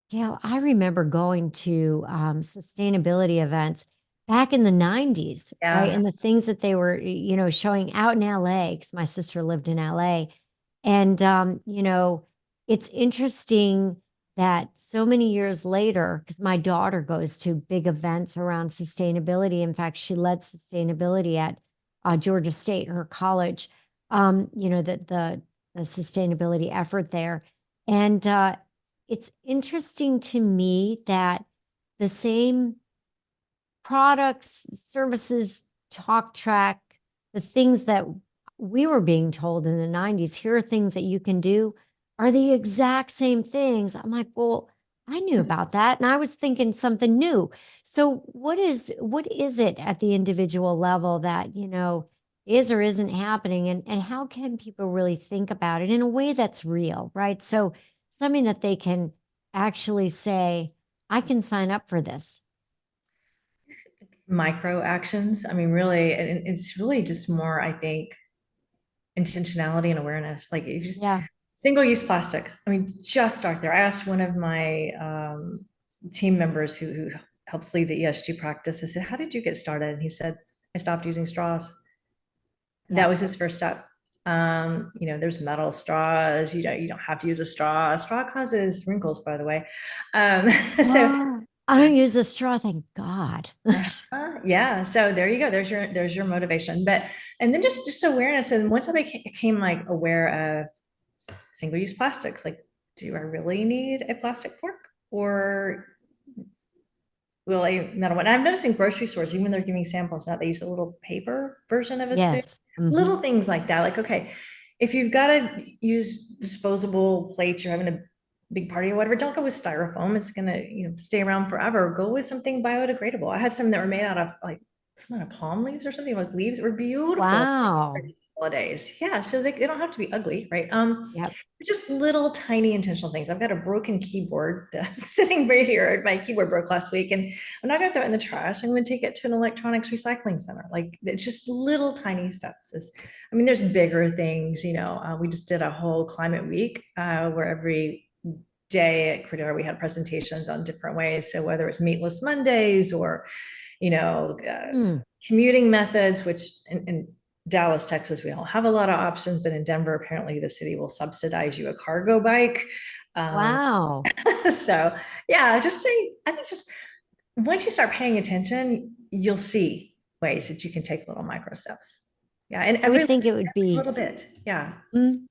Gail, I remember going to sustainability events back in the 90s, right? Yeah. And the things that they were, showing out in LA, because my sister lived in LA. And, it's interesting that so many years later, because my daughter goes to big events around sustainability. In fact, she led sustainability at Georgia State, her college, the sustainability effort there. And it's interesting to me that the same products, services, talk track, the things that we were being told in the 90s, here are things that you can do, are the exact same things. I'm like, well, I knew about that and I was thinking something new. So what is it at the individual level that, is or isn't happening, and how can people really think about it in a way that's real, right? So something that they can actually say, I can sign up for this. Micro actions. I mean, really, and it's really just more, I think, intentionality and awareness. Like if you just Yeah. single-use plastics. I mean, just start there. I asked one of my team members who helps lead the ESG practice. I said, "How did you get started?" And he said, "I stopped using straws." Yeah. That was his first step. There's metal straws. You don't have to use a straw. A straw causes wrinkles, by the way. So Oh, I don't use a straw, thank God. yeah, so there you go. There's your motivation. But and then just awareness. And once I became like aware of single-use plastics, like, do I really need a plastic fork or will a metal one? I'm noticing grocery stores, even they're giving samples now, they use a little paper version of a spoon. Yes. Little things like that. Like, okay, if you've got to use disposable plates, you're having a big party or whatever, don't go with styrofoam. It's gonna, stay around forever. Go with something biodegradable. I had some that were made out of like some kind of palm leaves or something. Like leaves were beautiful for Wow. the holidays. Yeah, so they don't have to be ugly, right? Yep. Just little tiny intentional things. I've got a broken keyboard that's sitting right here. My keyboard broke last week, and I'm not going to throw it in the trash. I'm going to take it to an electronics recycling center. Like it's just little tiny steps. I mean, there's bigger things. We just did a whole climate week where every day at Credera we had presentations on different ways. So whether it's meatless Mondays or you know, uh, Hmm. commuting methods, which in Dallas, Texas, we don't have a lot of options, but in Denver, apparently the city will subsidize you a cargo bike. Um, Wow. so yeah, just say, I think just once you start paying attention, you'll see ways that you can take little micro steps. Yeah. And I would every think it would be, little bit. Yeah. mm,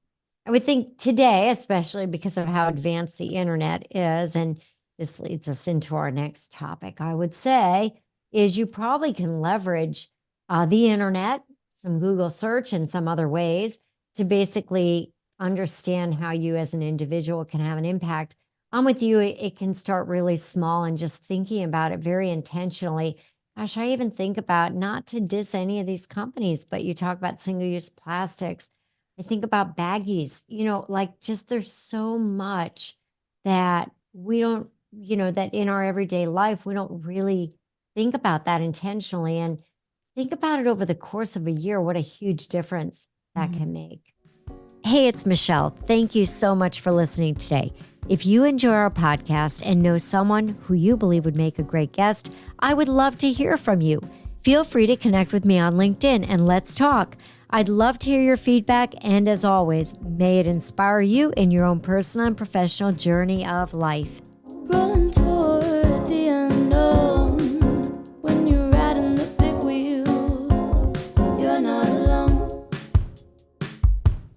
I would think today, especially because of how advanced the internet is, and this leads us into our next topic, I would say, is you probably can leverage the internet, some Google search, and some other ways to basically understand how you as an individual can have an impact. I'm with you. It can start really small and just thinking about it very intentionally. Gosh, I even think about not to diss any of these companies, but you talk about single use plastics. I think about baggies, like just there's so much that we don't, that in our everyday life, we don't really think about that intentionally. And think about it over the course of a year, what a huge difference that Mhm. can make. Hey, it's Michelle. Thank you so much for listening today. If you enjoy our podcast and know someone who you believe would make a great guest, I would love to hear from you. Feel free to connect with me on LinkedIn and let's talk. I'd love to hear your feedback, and as always, may it inspire you in your own personal and professional journey of life. Run toward